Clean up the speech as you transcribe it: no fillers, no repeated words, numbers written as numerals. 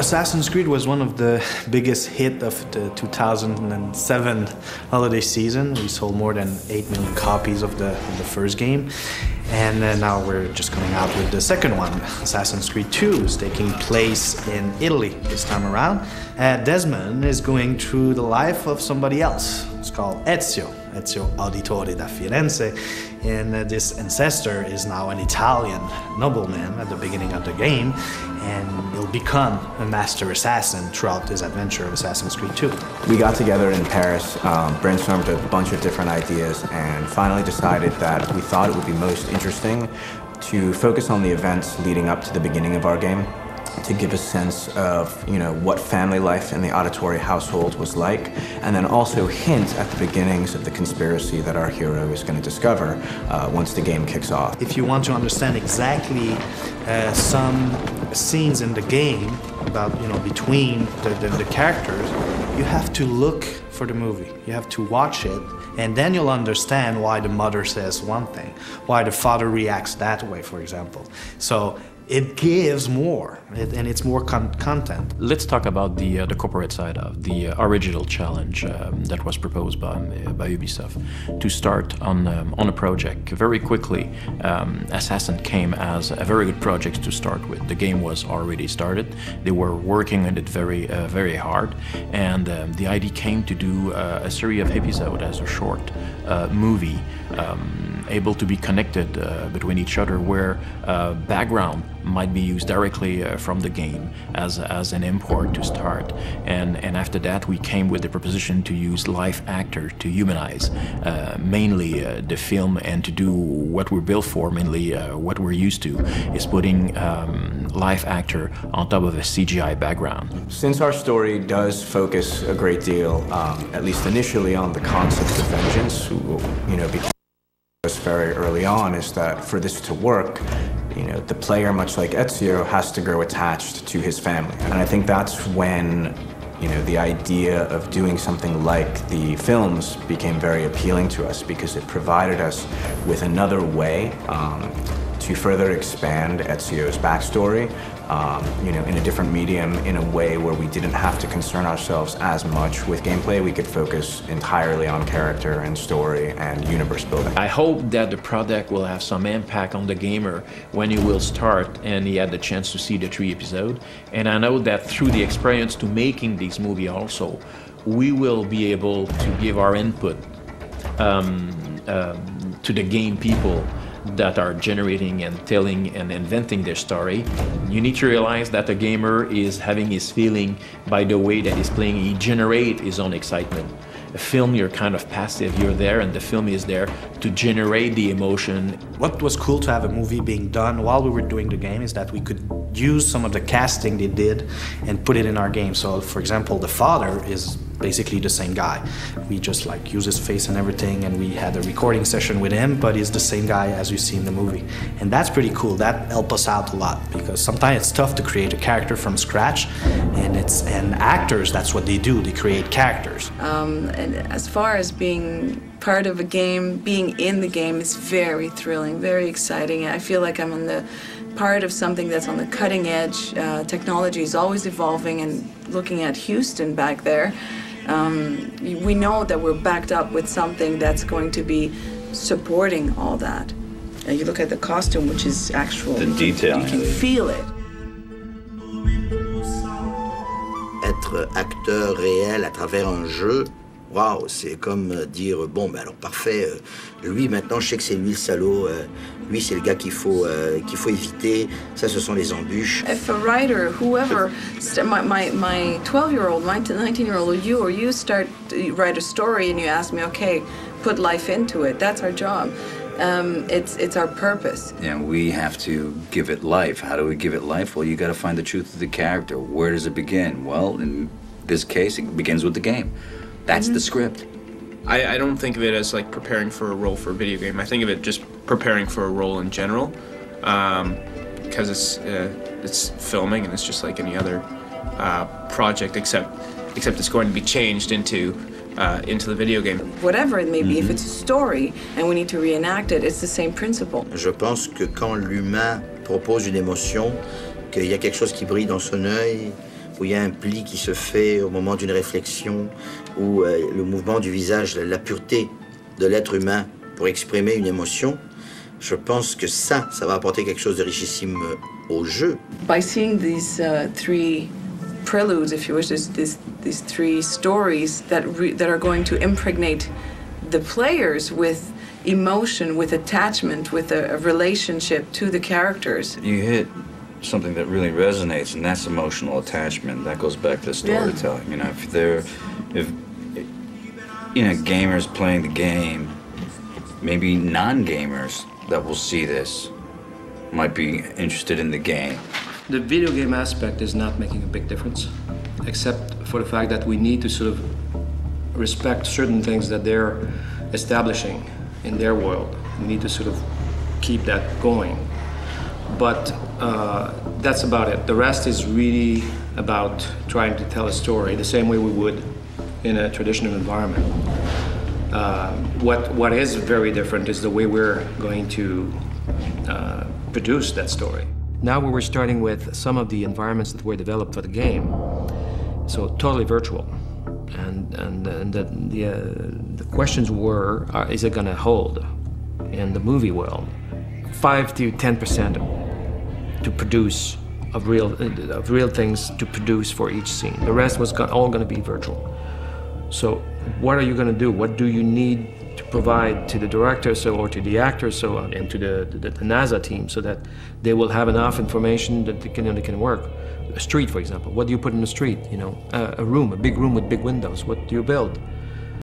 Assassin's Creed was one of the biggest hits of the 2007 holiday season. We sold more than 8 million copies of the first game. And now we're just coming out with the second one. Assassin's Creed 2 is taking place in Italy this time around. Desmond is going through the life of somebody else. It's called Ezio Auditore da Firenze. And this ancestor is now an Italian nobleman at the beginning of the game, and he'll become a master assassin throughout his adventure of Assassin's Creed 2. We got together in Paris, brainstormed a bunch of different ideas, and finally decided that we thought it would be most interesting to focus on the events leading up to the beginning of our game, to give a sense of, what family life in the Auditore household was like, and then also hint at the beginnings of the conspiracy that our hero is going to discover once the game kicks off. If you want to understand exactly some scenes in the game about, between the characters, you have to look for the movie. You have to watch it, and then you'll understand why the mother says one thing, why the father reacts that way, for example. So it gives more, and it's more content. Let's talk about the corporate side of the original challenge that was proposed by Ubisoft to start on a project. Very quickly, Assassin came as a very good project to start with. The game was already started. They were working on it very hard, and the idea came to do a series of episodes as a short movie, able to be connected between each other, where background might be used directly from the game as an import to start, and after that we came with the proposition to use live actor to humanize mainly the film, and to do what we're built for. Mainly what we're used to is putting live actor on top of a CGI background. Since our story does focus a great deal, at least initially, on the concept of vengeance, because very early on, is that for this to work, the player, much like Ezio, has to grow attached to his family. And I think that's when, the idea of doing something like the films became very appealing to us, because it provided us with another way to further expand Ezio's backstory, in a different medium, in a way where we didn't have to concern ourselves as much with gameplay. We could focus entirely on character and story and universe building. I hope that the product will have some impact on the gamer when he will start and he had the chance to see the 3 episodes. And I know that through the experience to making this movie also, we will be able to give our input to the game people that are generating and telling and inventing their story. You need to realize that a gamer is having his feeling by the way that he's playing. He generates his own excitement. A film, you're kind of passive, you're there, and the film is there to generate the emotion. What was cool to have a movie being done while we were doing the game is that we could use some of the casting they did and put it in our game. So, for example, the father is basically the same guy. We just use his face and everything, and we had a recording session with him, but he's the same guy as you see in the movie. And that's pretty cool. That helped us out a lot, because sometimes it's tough to create a character from scratch, and actors, that's what they do. They create characters. And as far as being part of a game, being in the game is very thrilling, very exciting. I feel like I'm on the part of something that's on the cutting edge. Technology is always evolving, and looking at Houston back there, we know that we're backed up with something that's going to be supporting all that. You look at the costume, which is actual. The detail. You can feel it. Être acteur réel à travers un jeu, waouh, c'est comme dire, bon, ben alors parfait, lui maintenant je sais que c'est lui le salaud, lui c'est le gars qu'il faut éviter, ça ce sont les embûches. If a writer, whoever, my 12-year-old, my 19-year-old, or you start to write a story and you ask me, okay, put life into it, that's our job. It's our purpose. And we have to give it life. How do we give it life? Well, you got to find the truth of the character. Where does it begin? Well, in this case, it begins with the game. That's the script. I don't think of it as like preparing for a role for a video game. I think of it just preparing for a role in general, because it's filming and it's just like any other project, except it's going to be changed into the video game. Whatever it may be, if it's a story and we need to reenact it, it's the same principle. Je pense que quand l'humain propose une émotion, qu'il y a quelque chose qui brille dans son œil, où il y a un pli qui se fait au moment d'une réflexion, ou le mouvement du visage, la pureté de l'être humain pour exprimer une émotion, je pense que ça va apporter quelque chose de richissime au jeu. By seeing these three preludes, if you wish, these three stories that are going to impregnate the players with emotion, with attachment, with a relationship to the characters. You hit something that really resonates, and that's emotional attachment. That goes back to storytelling. Yeah. You know, if gamers playing the game, maybe non-gamers that will see this might be interested in the game. The video game aspect is not making a big difference, except for the fact that we need to sort of respect certain things that they're establishing in their world. We need to sort of keep that going. But that's about it. The rest is really about trying to tell a story the same way we would in a traditional environment. What is very different is the way we're going to produce that story. Now we were starting with some of the environments that were developed for the game, so totally virtual. And the questions were, is it going to hold in the movie world? 5 to 10% to produce of real things to produce for each scene. The rest was all going to be virtual. So what are you going to do? What do you need to provide to the director or to the actors and to the NASA team so that they will have enough information that they can work? A street, for example. What do you put in the street? You know, a room, a big room with big windows. What do you build?